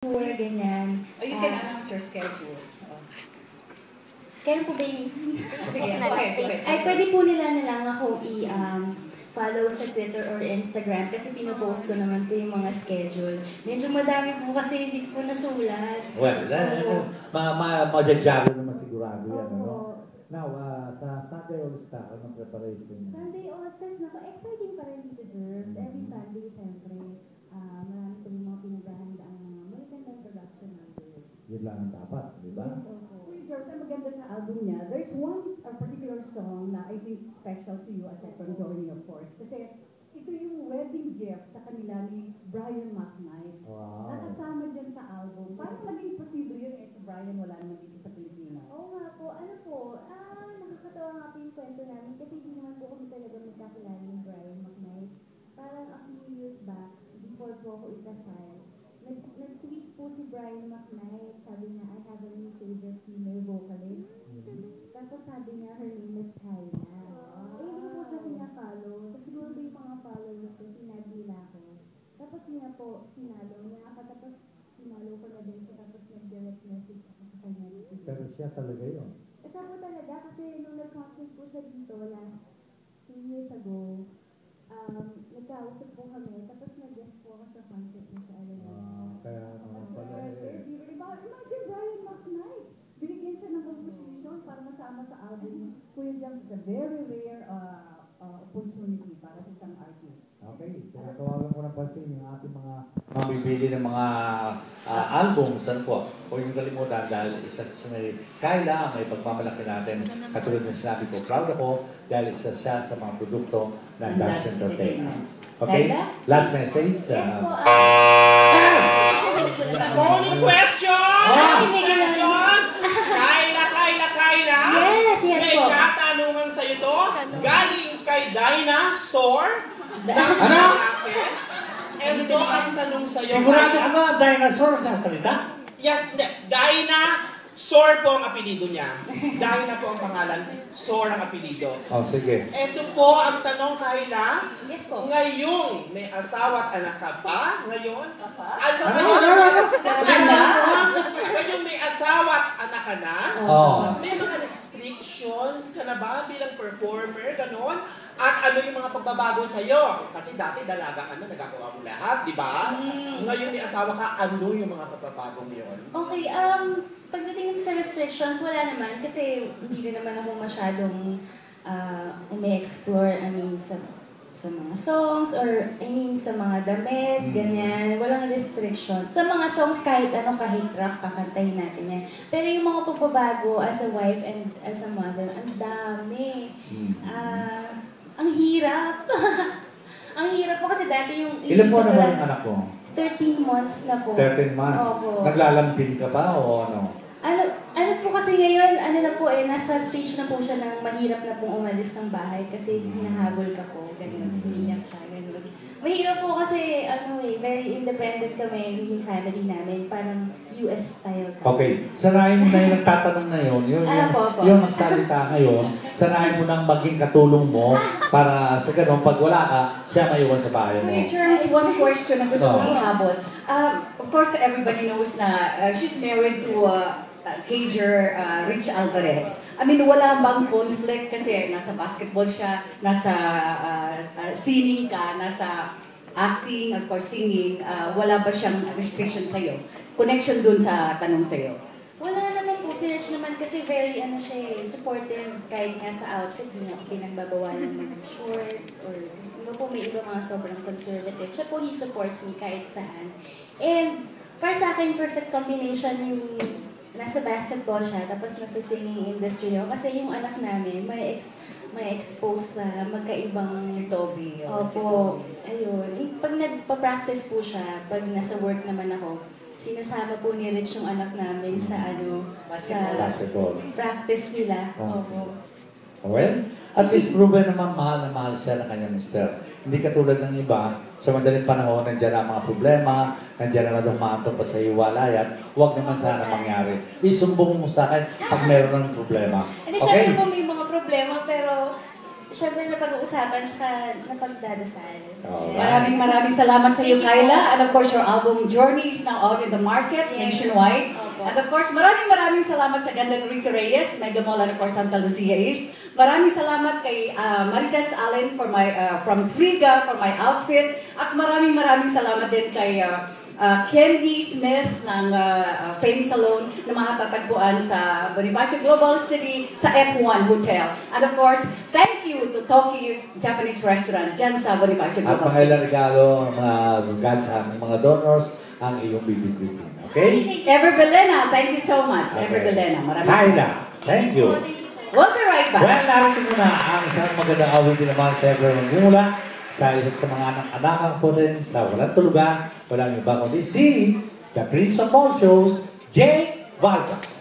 tour, ganyan. Oh, you can announce your schedules. Oh. Kailan po ba yung... Sige, okay. Ay, pwede po nila na lang ako follow sa Twitter or Instagram kasi pinopost ko naman po yung mga schedule. Medyo madami po kasi hindi po nasulat. Well, ma-jaro naman sigurado yan, ano? Now, sa Sunday All-Star, anong preparation? Sunday All-Stars na po, exciting pa rin dito, Jerv. Every Sunday, syempre, marami po yung mga pinagahanda ang mga magandang production natin. Yun lang ang dapat, di ba? Yes, opo. George, ang maganda sa album niya, there's one particular song na I think special to you aside from Johnny, of course. Kasi ito yung wedding gift sa kanila ni Brian McKnight. Wow. Nakasama dyan sa album. Parang naging posible yun si Brian wala naman dito sa Pilipinas. Oo nga po, nakakatawa nga po yung kwento namin kasi hindi naman po kami talaga magkakilala ni Brian McKnight. Parang a few years back, before po ako ikasal, nag-tweet po si Brian McKnight, sabi niya, I have a new favorite female vocalist. Tapos sabi niya, her name is Kyla. Hindi ko po siya pinapollow. Tapos siguro ba yung mga followers ko, sinabi nila ako. Tapos niya po, sinalo niya ako. Tapos sinalo ko na din siya. Tapos nag-direct message ako sa kanya. Pero siya talaga yun. Siya po talaga kasi nung nag-concert po siya dito last 2 years ago, nagkausap po kami. Tapos nag-guest po ako sa concert niya sa Alena. Kaya naman pala Imagine Brian McKnight. Binigyan siya ng composition para masama sa album. Kuya Jam, it's a very rare opportunity para sa isang artist. Okay, tinatawagan ko ng pansin yung ating mga mamibili ng mga albums, ano po? Huwag yung kalimutan dahil isa sa Kyla, may pagmamalaki natin. Katulad ng sinabi ko, proud ako dahil isa siya sa mga produkto ng Dance Entertainment. Okay? Kyla? Last message. Yes po. Phone question! Question! Kyla! Yes May po. katanungan sa'yo to. Galing kay Dinosaur. Ano? Ito ang tanong sa'yo. Sigurado Kyla. ka ba dinosaur sa salita? Yes, Dinosaur po ang apelido niya. Dyna po ang pangalan. Saur ang apelido. Oh, sige. Ito po ang tanong, Kyla. Yes po. Ngayong may asawa at anak ka ba? Ngayon? Ano? Ngayong may asawa at anak ka na? Oh. May mga restrictions ka na ba bilang performer, ganon? At ano yung mga pagbabago sa'yo? Kasi dati dalaga ka na, nagagawa mo lahat, di ba? Ngayon may asawa ka, ano yung mga pagbabago mo yun? Okay, pagdating sa restrictions, wala naman kasi hindi rin naman ako masyadong umi-explore, sa mga songs or sa mga damit, ganyan. Walang restrictions. Sa mga songs, kahit kahit rock, kakantahin natin yan. Pero yung mga pagbabago as a wife and as a mother, ang dami. Ang hirap. Ang hirap po kasi dati yung... Ilan po naman yung anak ko? 13 months na po. 13 months. Opo. Naglalampin ka ba o ano? Ano po kasi ngayon, na po nasa stage na po siya ng mahirap na pong umalis ng bahay kasi hinahabol ka po, ganun, sumiyak siya, ganun. Mahirap po kasi, very independent kami yung family namin, parang US style kami. Okay, sanayin mo na yung nagtatanong na yun, yung magsalita ngayon, sanayin mo nang maging katulong mo para sa ganun, pag wala ka, siya maiwan sa bahay mo. Kuya Charles, one question na gusto kong ihabol. Of course, everybody knows na she's married to Cager Rich Alvarez. Wala bang conflict kasi nasa basketball siya, nasa singing ka, nasa acting, of course singing, wala ba siyang restriction sa'yo? Connection dun sa tanong sa'yo? Wala naman po, si Rich naman kasi very supportive kahit nga sa outfit, hindi na pinagbabawalan ng shorts or may iba mga sobrang conservative. Siya po, he supports me kahit saan. And para sa akin, perfect combination yung nasa basketball siya, tapos nasa singing industry ako. Kasi yung anak namin, may expose sa magkaibang... Si Toby. Opo, ayun. Pag nagpa-practice po siya, pag nasa work naman ako, sinasama po ni Rich yung anak namin sa Basketball. practice nila. Opo. Well, at least proven naman mahal na mahal siya ng kanyang mister. Hindi katulad ng iba, sa madaling panahon, nandiyan ang mga problema, nandiyan naman dumaanto pa sa hiwalayan, huwag naman sana mangyari. Isumbong mo sa akin pag meron ng problema. Hindi, syempre po may mga problema, pero syempre napag-uusapan tsaka napagdadasal. Maraming salamat sa iyo, Kyla. And of course, your album Journey is now out in the market nationwide. Opo. And of course, maraming salamat sa ganda ng Ricky Reyes, Mega Mall, and of course, Santa Lucia East. Maraming salamat kay Maritas Allen for my, from Friga for my outfit. At maraming salamat din kay Candy Smith ng Fame Salon na matatagpuan sa Bonifacio Global City sa F1 Hotel. And of course, thank you to Tokyo Japanese Restaurant dyan sa Bonifacio At Global City. pangailang regalo ng mga regards sa aming mga donors ang iyong bibigwitin. Okay? Ever Belena, thank you so much. Ever Belena, maraming Kyla, thank you. We'll be right back. Well, narito muna ang isang magandang awitin naman sa Ever Mangula sa isa sa mga anak-anakang po rin sa Walang Tulugan, walang iba kundi si The Prince of All Shows, Jake Vargas.